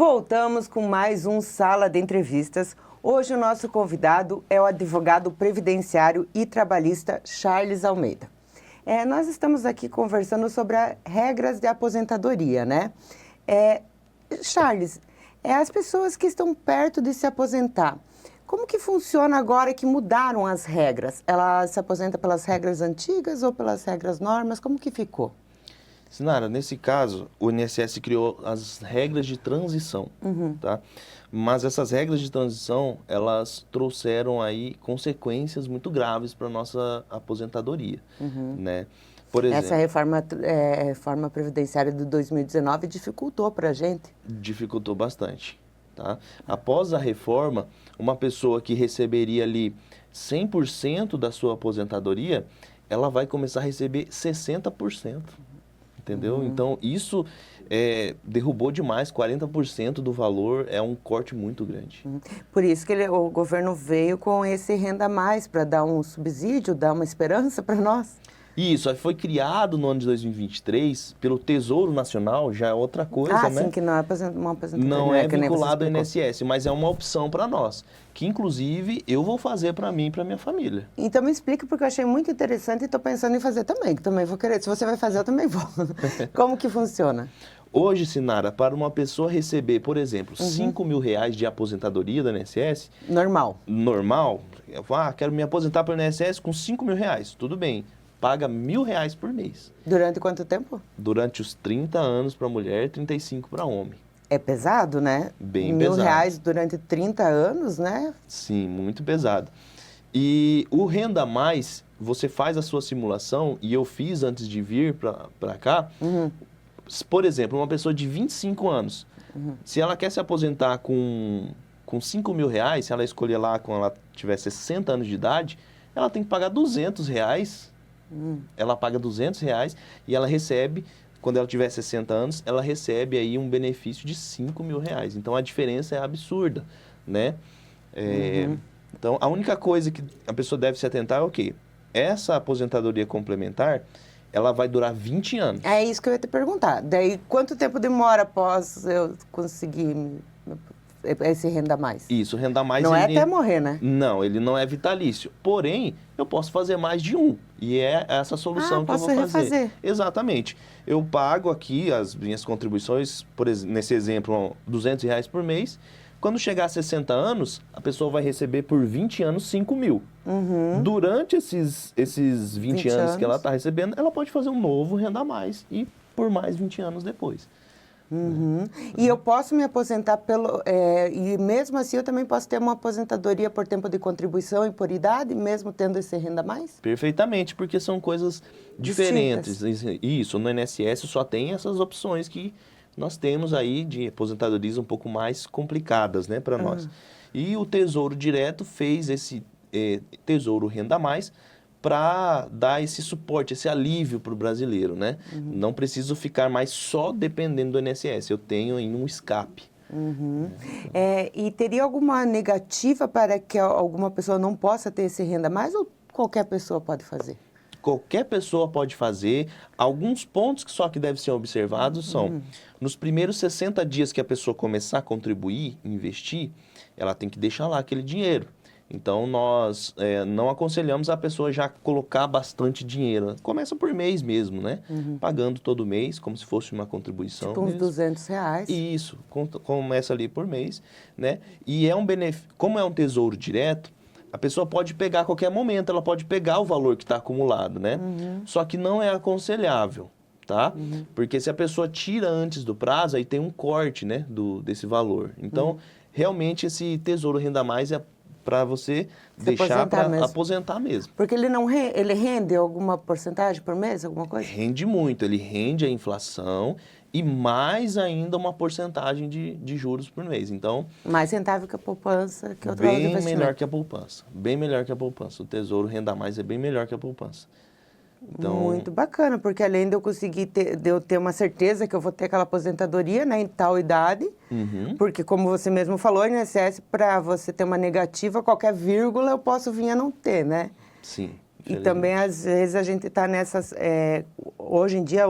Voltamos com mais um Sala de Entrevistas. Hoje o nosso convidado é o advogado previdenciário e trabalhista Charles Almeida. Nós estamos aqui conversando sobre as regras de aposentadoria, né? Charles, as pessoas que estão perto de se aposentar, como que funciona agora que mudaram as regras? Ela se aposenta pelas regras antigas ou pelas regras normas? Como que ficou? Sinara, nesse caso, o INSS criou as regras de transição, tá? Mas essas regras de transição, elas trouxeram aí consequências muito graves para a nossa aposentadoria, né? Por exemplo, essa reforma previdenciária de 2019 dificultou para a gente? Dificultou bastante, tá? Após a reforma, uma pessoa que receberia ali 100% da sua aposentadoria, ela vai começar a receber 60%. Entendeu? Então, isso derrubou demais, 40% do valor é um corte muito grande. Por isso que o governo veio com esse Renda Mais, para dar um subsídio, dar uma esperança para nós. Isso, foi criado no ano de 2023 pelo Tesouro Nacional, já é outra coisa, né? Sim, que não é uma aposentadoria. Não é vinculado ao INSS, mas é uma opção para nós, que inclusive eu vou fazer para mim e para minha família. Então me explica, porque eu achei muito interessante e estou pensando em fazer também, que também vou querer. Se você vai fazer, eu também vou. Como que funciona? Hoje, Sinara, para uma pessoa receber, por exemplo, R$5.000 de aposentadoria do INSS... Normal. Eu falo, quero me aposentar para o INSS com R$5.000, tudo bem. Paga R$1.000 por mês. Durante quanto tempo? Durante os 30 anos para mulher, 35 para homem. É pesado, né? Bem pesado. R$1.000 durante 30 anos, né? Sim, muito pesado. E o Renda Mais, você faz a sua simulação, e eu fiz antes de vir para cá. Por exemplo, uma pessoa de 25 anos, se ela quer se aposentar com R$5.000, se ela escolher lá quando ela tiver 60 anos de idade, ela tem que pagar R$200. Ela paga R$200 e ela recebe, quando ela tiver 60 anos, ela recebe aí um benefício de R$5.000. Então, a diferença é absurda, né? Então, a única coisa que a pessoa deve se atentar é o quê? Essa aposentadoria complementar, ela vai durar 20 anos. É isso que eu ia te perguntar. Daí, quanto tempo demora após eu conseguir esse Renda Mais? Isso, Renda Mais... Não é até morrer, né? Não, ele não é vitalício. Porém, eu posso fazer mais de um. E é essa solução que eu vou fazer. Refazer. Exatamente. Eu pago aqui as minhas contribuições, nesse exemplo, R$200 por mês. Quando chegar a 60 anos, a pessoa vai receber por 20 anos R$5.000. Durante esses 20 anos que ela está recebendo, ela pode fazer um novo Renda Mais e por mais 20 anos depois. E eu posso me aposentar e mesmo assim eu também posso ter uma aposentadoria por tempo de contribuição e por idade, mesmo tendo esse Renda Mais? Perfeitamente, porque são coisas diferentes. Isso, no INSS só tem essas opções que nós temos aí de aposentadorias um pouco mais complicadas, né, para nós. E o Tesouro Direto fez esse Tesouro Renda Mais para dar esse suporte, esse alívio para o brasileiro, né? Não preciso ficar mais só dependendo do INSS, eu tenho aí um escape. E teria alguma negativa para que alguma pessoa não possa ter esse Renda Mais ou qualquer pessoa pode fazer? Qualquer pessoa pode fazer. Alguns pontos que só que devem ser observados são, nos primeiros 60 dias que a pessoa começar a contribuir, investir, ela tem que deixar lá aquele dinheiro. Então, nós não aconselhamos a pessoa já colocar bastante dinheiro. Começa por mês mesmo, né? Pagando todo mês, como se fosse uma contribuição. Tipo uns R$200. Isso, começa ali por mês, né? E é um benefício, como é um tesouro direto, a pessoa pode pegar a qualquer momento, ela pode pegar o valor que está acumulado, né? Só que não é aconselhável, tá? Porque se a pessoa tira antes do prazo, aí tem um corte, né, desse valor. Então, realmente, esse Tesouro Renda Mais é para você deixar para aposentar mesmo. Porque ele rende alguma porcentagem por mês, alguma coisa? Rende muito, ele rende a inflação e mais ainda uma porcentagem de juros por mês. Então, mais rentável que a poupança, que outra bem melhor que a poupança. Bem melhor que a poupança. O Tesouro Renda Mais é bem melhor que a poupança. Então, muito bacana, porque além de eu conseguir ter uma certeza que eu vou ter aquela aposentadoria, né, em tal idade, porque como você mesmo falou, INSS, para você ter uma negativa, qualquer vírgula eu posso vir a não ter, né? Sim. E também, às vezes, a gente está nessas... hoje em dia,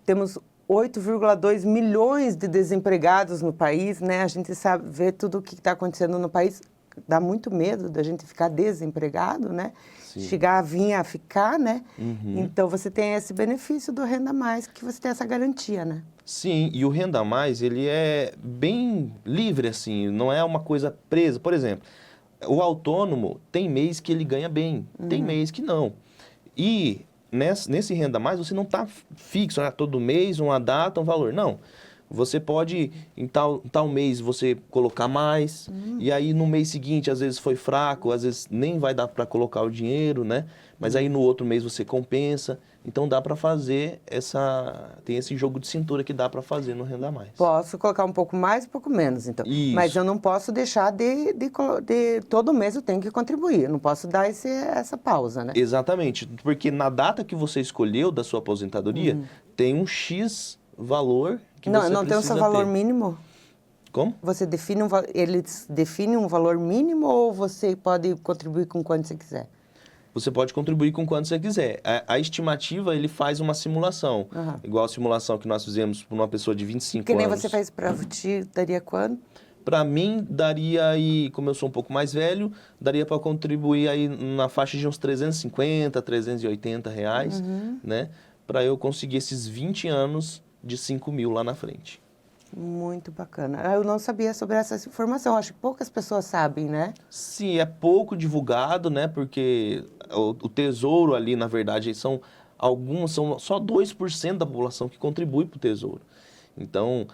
temos 8,2 milhões de desempregados no país, né? A gente sabe ver tudo o que está acontecendo no país, dá muito medo da gente ficar desempregado, né? Sim. Chegar a vir a ficar, né? Uhum. Então você tem esse benefício do Renda Mais, que você tem essa garantia, né? Sim, e o Renda Mais, ele é bem livre, assim, não é uma coisa presa. Por exemplo, o autônomo tem mês que ele ganha bem, tem mês que não. E nesse Renda Mais, você não está fixo, né? Todo mês, uma data, um valor. Não. Você pode, em tal mês, você colocar mais, e aí no mês seguinte, às vezes foi fraco, às vezes nem vai dar para colocar o dinheiro, né? Mas aí no outro mês você compensa. Então dá para fazer tem esse jogo de cintura que dá para fazer no Renda Mais. Posso colocar um pouco mais, um pouco menos, então. Isso. Mas eu não posso deixar todo mês eu tenho que contribuir. Eu não posso dar essa pausa, né? Exatamente, porque na data que você escolheu da sua aposentadoria, tem um X valor que você Não tem o precisa seu valor ter. mínimo? Como? Você define eles definem um valor mínimo ou você pode contribuir com quanto você quiser? Você pode contribuir com quanto você quiser. A estimativa, ele faz uma simulação. Igual a simulação que nós fizemos para uma pessoa de 25 Que nem anos. você fez para ti, daria quanto? Para mim, daria aí, como eu sou um pouco mais velho, daria para contribuir aí na faixa de uns 350, 380 reais, né? Para eu conseguir esses 20 anos de 5 mil lá na frente. Muito bacana. Eu não sabia sobre essa informação. Acho que poucas pessoas sabem, né? Sim, é pouco divulgado, né? Porque o Tesouro ali, na verdade, são só 2% da população que contribui para o Tesouro. Então,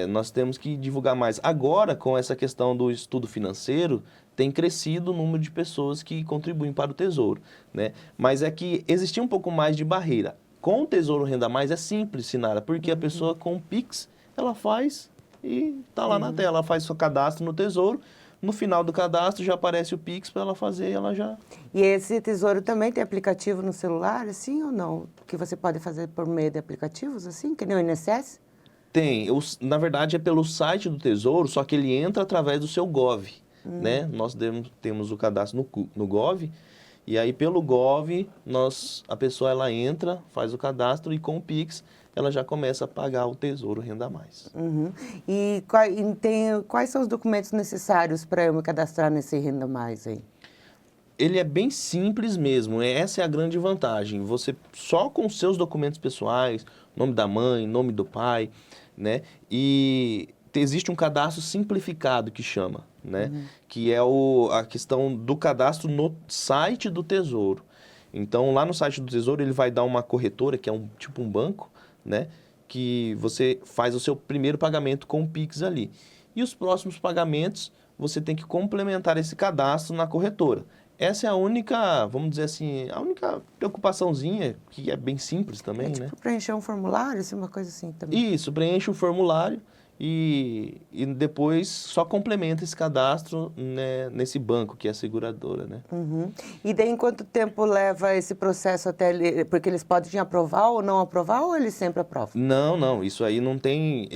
nós temos que divulgar mais. Agora, com essa questão do estudo financeiro, tem crescido o número de pessoas que contribuem para o Tesouro, né? Mas é que existia um pouco mais de barreira. Com o Tesouro Renda Mais é simples, Sinara, porque a pessoa com o Pix, ela faz e está lá na tela. Ela faz seu cadastro no Tesouro. No final do cadastro já aparece o Pix para ela fazer e ela já... E esse Tesouro também tem aplicativo no celular, assim ou não? Que você pode fazer por meio de aplicativos, assim, que nem o INSS? Tem. Na verdade, é pelo site do Tesouro, só que ele entra através do seu Gov, né? Nós temos o cadastro no Gov, e aí pelo Gov, a pessoa ela entra, faz o cadastro e com o Pix ela já começa a pagar o Tesouro Renda Mais. E quais são os documentos necessários para eu me cadastrar nesse Renda Mais aí? Ele é bem simples mesmo, essa é a grande vantagem. Você só com seus documentos pessoais, nome da mãe, nome do pai, né? E existe um cadastro simplificado que chama, né? Que é a questão do cadastro no site do Tesouro. Então, lá no site do Tesouro, ele vai dar uma corretora, que é tipo um banco, né? Que você faz o seu primeiro pagamento com o Pix ali. E os próximos pagamentos, você tem que complementar esse cadastro na corretora. Essa é a única, vamos dizer assim, a única preocupaçãozinha, que é bem simples também, né? Preencher um formulário, assim, uma coisa assim também. Isso, preenche o formulário e depois só complementa esse cadastro, né, nesse banco, que é a seguradora, né? E daí, em quanto tempo leva esse processo até porque eles podem aprovar ou não aprovar, ou eles sempre aprovam? Não, isso aí não tem,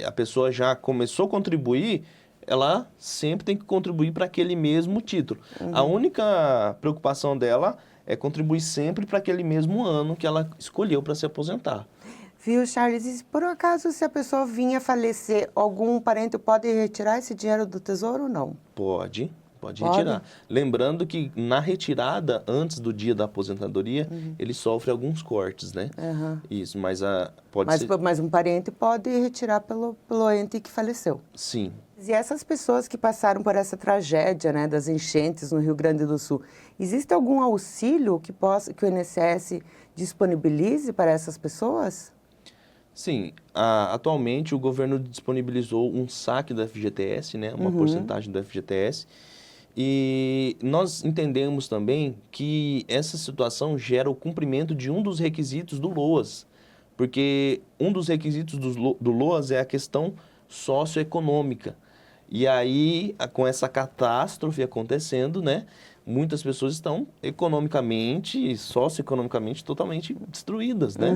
a pessoa já começou a contribuir, ela sempre tem que contribuir para aquele mesmo título. A única preocupação dela é contribuir sempre para aquele mesmo ano que ela escolheu para se aposentar. Viu, Charles? E por acaso, se a pessoa vinha falecer, algum parente pode retirar esse dinheiro do Tesouro ou não? Pode retirar. Lembrando que na retirada, antes do dia da aposentadoria, ele sofre alguns cortes, né? Isso, mas Mas um parente pode retirar pelo ente que faleceu. Sim. E essas pessoas que passaram por essa tragédia, né, das enchentes no Rio Grande do Sul, existe algum auxílio que o INSS disponibilize para essas pessoas? Sim, atualmente o governo disponibilizou um saque do FGTS, né, uma porcentagem do FGTS, e nós entendemos também que essa situação gera o cumprimento de um dos requisitos do LOAS, porque um dos requisitos do LOAS é a questão socioeconômica. E aí, com essa catástrofe acontecendo, né, muitas pessoas estão economicamente, socioeconomicamente totalmente destruídas, né?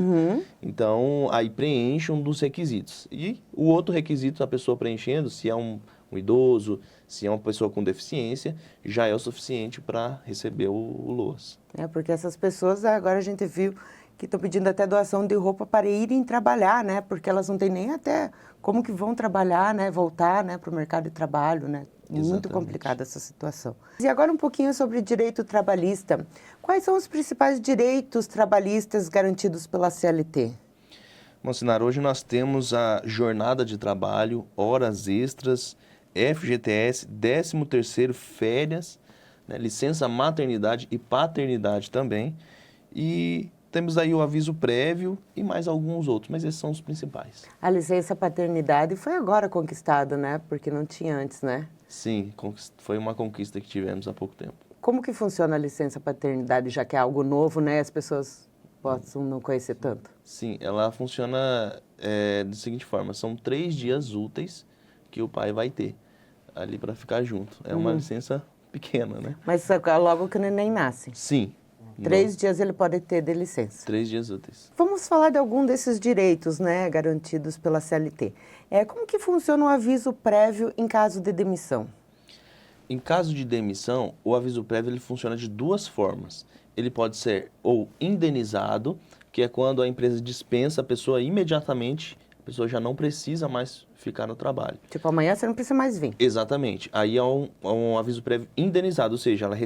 Então, aí preenche um dos requisitos. E o outro requisito da pessoa preenchendo, se é um idoso, se é uma pessoa com deficiência, já é o suficiente para receber o LOAS. Porque essas pessoas, agora a gente viu que estão pedindo até doação de roupa para irem trabalhar, né? Porque elas não têm nem até como que vão trabalhar, né? Voltar, né, para o mercado de trabalho, né? Muito Exatamente. complicada essa situação. E agora um pouquinho sobre direito trabalhista. Quais são os principais direitos trabalhistas garantidos pela CLT? Bom, Sinara, hoje nós temos a jornada de trabalho, horas extras, FGTS, 13º, férias, né, licença maternidade e paternidade também. E temos aí o aviso prévio e mais alguns outros, mas esses são os principais. A licença paternidade foi agora conquistada, né? Porque não tinha antes, né? Sim, foi uma conquista que tivemos há pouco tempo. Como que funciona a licença paternidade, já que é algo novo, né? As pessoas possam não conhecer tanto. Sim, ela funciona da seguinte forma, são 3 dias úteis que o pai vai ter ali para ficar junto. É uma licença pequena, né? Mas logo que o neném nasce. Sim. 3 dias ele pode ter de licença. 3 dias úteis. Vamos falar de algum desses direitos, né, garantidos pela CLT. Como que funciona o aviso prévio em caso de demissão? Em caso de demissão, o aviso prévio ele funciona de 2 formas. Ele pode ser ou indenizado, que é quando a empresa dispensa a pessoa imediatamente, a pessoa já não precisa mais ficar no trabalho. Tipo, amanhã você não precisa mais vir. Exatamente. Aí é um aviso prévio indenizado, ou seja, ela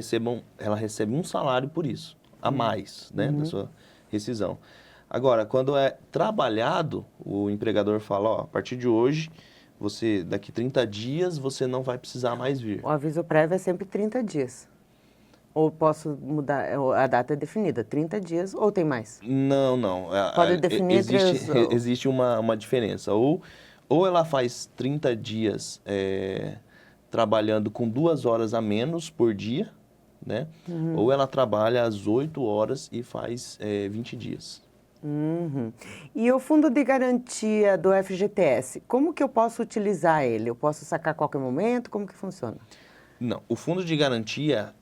recebe um salário por isso, a mais, né, da sua rescisão. Agora, quando é trabalhado, o empregador fala, ó, a partir de hoje, daqui 30 dias, você não vai precisar mais vir. O aviso prévio é sempre 30 dias. Ou posso mudar, a data é definida, 30 dias ou tem mais? Não. Pode definir existe uma diferença. Ou ela faz 30 dias trabalhando com 2 horas a menos por dia, né? Ou ela trabalha às 8 horas e faz 20 dias. E o fundo de garantia do FGTS, como que eu posso utilizar ele? Eu posso sacar a qualquer momento? Como que funciona? Não, o fundo de garantia,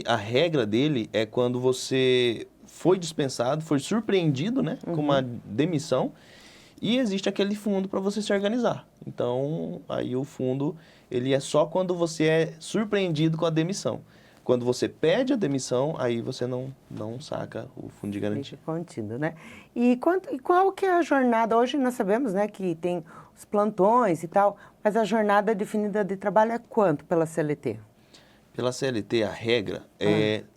a regra dele é quando você foi dispensado, foi surpreendido, né, com uma demissão, e existe aquele fundo para você se organizar. Então, aí o fundo, ele é só quando você é surpreendido com a demissão. Quando você pede a demissão, aí você não saca o fundo de garantia. Fica contido, né? E qual que é a jornada? Hoje nós sabemos, né, que tem os plantões e tal, mas a jornada definida de trabalho é quanto pela CLT? Pela CLT, a regra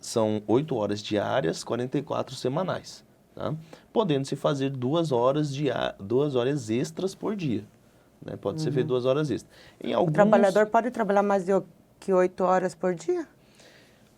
são 8 horas diárias, 44 semanais, tá? Podendo-se fazer 2 horas extras por dia, né? Pode ser feito 2 horas extras. O trabalhador pode trabalhar mais que 8 horas por dia?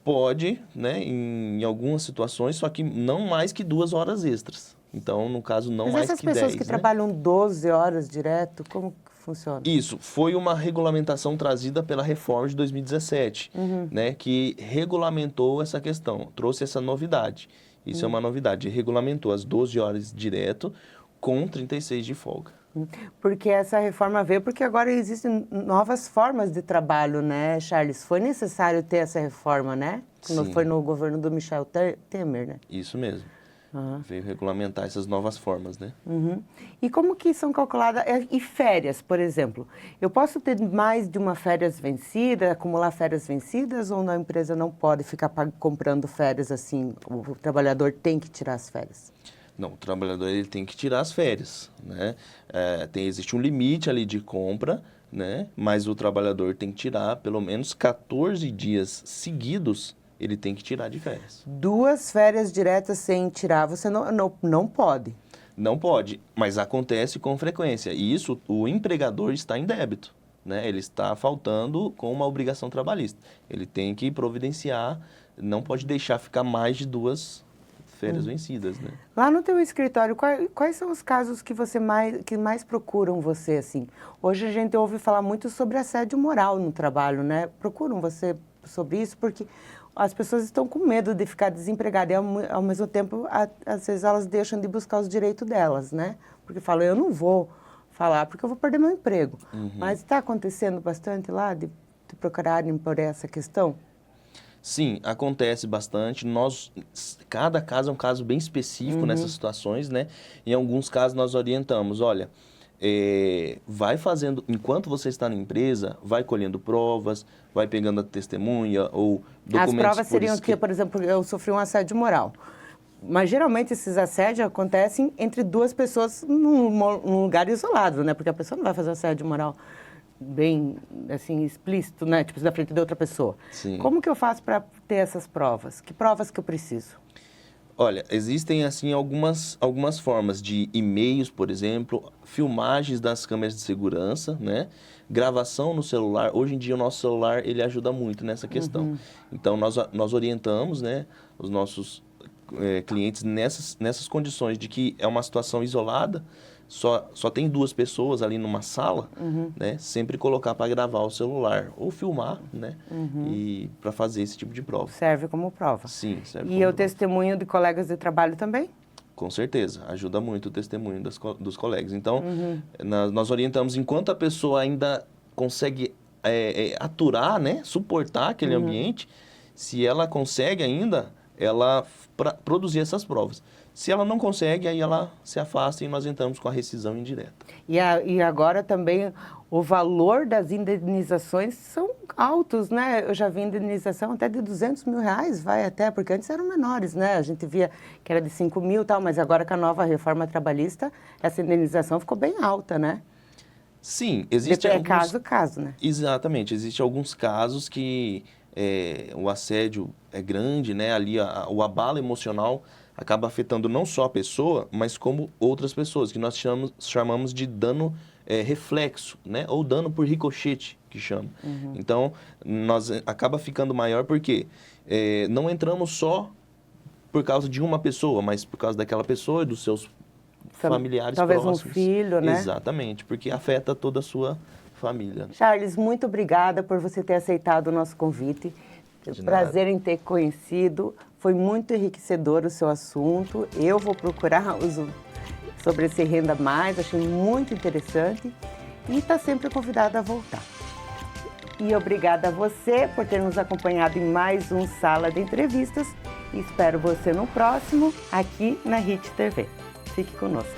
Pode, né, em algumas situações, só que não mais que 2 horas extras. Então, no caso, não mais que 10. Mas essas pessoas que trabalham 12 horas direto, como que funciona? Isso, foi uma regulamentação trazida pela reforma de 2017, né, que regulamentou essa questão, trouxe essa novidade. Isso é uma novidade, regulamentou as 12 horas direto com 36 de folga. Porque essa reforma veio porque agora existem novas formas de trabalho, né, Charles? Foi necessário ter essa reforma, né? Sim. Foi no governo do Michel Temer, né? Isso mesmo. Veio regulamentar essas novas formas, né? E como que são calculadas? E férias, por exemplo? Eu posso ter mais de uma férias vencida, acumular férias vencidas, ou a empresa não pode ficar comprando férias assim? O trabalhador tem que tirar as férias? Não, o trabalhador ele tem que tirar as férias, né? Existe um limite ali de compra, né? Mas o trabalhador tem que tirar pelo menos 14 dias seguidos, ele tem que tirar de férias. 2 férias diretas sem tirar, você não pode? Não pode, mas acontece com frequência. E isso, o empregador está em débito, né? Ele está faltando com uma obrigação trabalhista. Ele tem que providenciar, não pode deixar ficar mais de 2 férias vencidas, né? Lá no teu escritório, quais são os casos que mais procuram você, assim? Hoje a gente ouve falar muito sobre assédio moral no trabalho, né? Procuram você sobre isso porque as pessoas estão com medo de ficar desempregadas e, ao mesmo tempo, às vezes elas deixam de buscar os direitos delas, né? Porque falam, eu não vou falar porque eu vou perder meu emprego. Mas está acontecendo bastante lá de procurarem por essa questão? Sim, acontece bastante. Cada caso é um caso bem específico nessas situações, né? Em alguns casos nós orientamos, olha, vai fazendo, enquanto você está na empresa, vai colhendo provas, vai pegando a testemunha ou documentos. As provas seriam que, por exemplo, eu sofri um assédio moral. Mas geralmente esses assédios acontecem entre duas pessoas num lugar isolado, né? Porque a pessoa não vai fazer assédio moral bem, assim, explícito, né? Tipo, na frente de outra pessoa. Sim. Como que eu faço para ter essas provas? Que provas que eu preciso? Olha, existem, assim, algumas formas de e-mails, por exemplo, filmagens das câmeras de segurança, né? Gravação no celular. Hoje em dia, o nosso celular, ele ajuda muito nessa questão. Então, nós orientamos, né, os nossos clientes nessas condições de que é uma situação isolada, só tem duas pessoas ali numa sala, né? Sempre colocar para gravar o celular ou filmar, né? E para fazer esse tipo de prova. Serve como prova. Sim, serve E como o prova. testemunho de colegas de trabalho também? Com certeza, ajuda muito o testemunho dos colegas. Então, nós orientamos enquanto a pessoa ainda consegue aturar, né? Suportar aquele ambiente, se ela consegue ainda, ela produzir essas provas. Se ela não consegue, aí ela se afasta e nós entramos com a rescisão indireta. E agora também o valor das indenizações são altos, né? Eu já vi indenização até de R$200 mil, vai até, porque antes eram menores, né? A gente via que era de 5 mil e tal, mas agora com a nova reforma trabalhista, essa indenização ficou bem alta, né? Sim, existe alguns... caso a caso, né? Exatamente, existem alguns casos que o assédio é grande, né? Ali o abalo emocional acaba afetando não só a pessoa, mas como outras pessoas, que nós chamamos de dano reflexo, né? Ou dano por ricochete, que chama. Então, acaba ficando maior porque não entramos só por causa de uma pessoa, mas por causa daquela pessoa e dos seus familiares talvez próximos. Talvez um filho, né? Exatamente, porque afeta toda a sua família. Charles, muito obrigada por você ter aceitado o nosso convite. Prazer em ter conhecido. Foi muito enriquecedor o seu assunto. Eu vou procurar sobre esse Renda Mais, achei muito interessante. E está sempre convidada a voltar. E obrigada a você por ter nos acompanhado em mais um Sala de Entrevistas. E espero você no próximo, aqui na HIT TV. Fique conosco.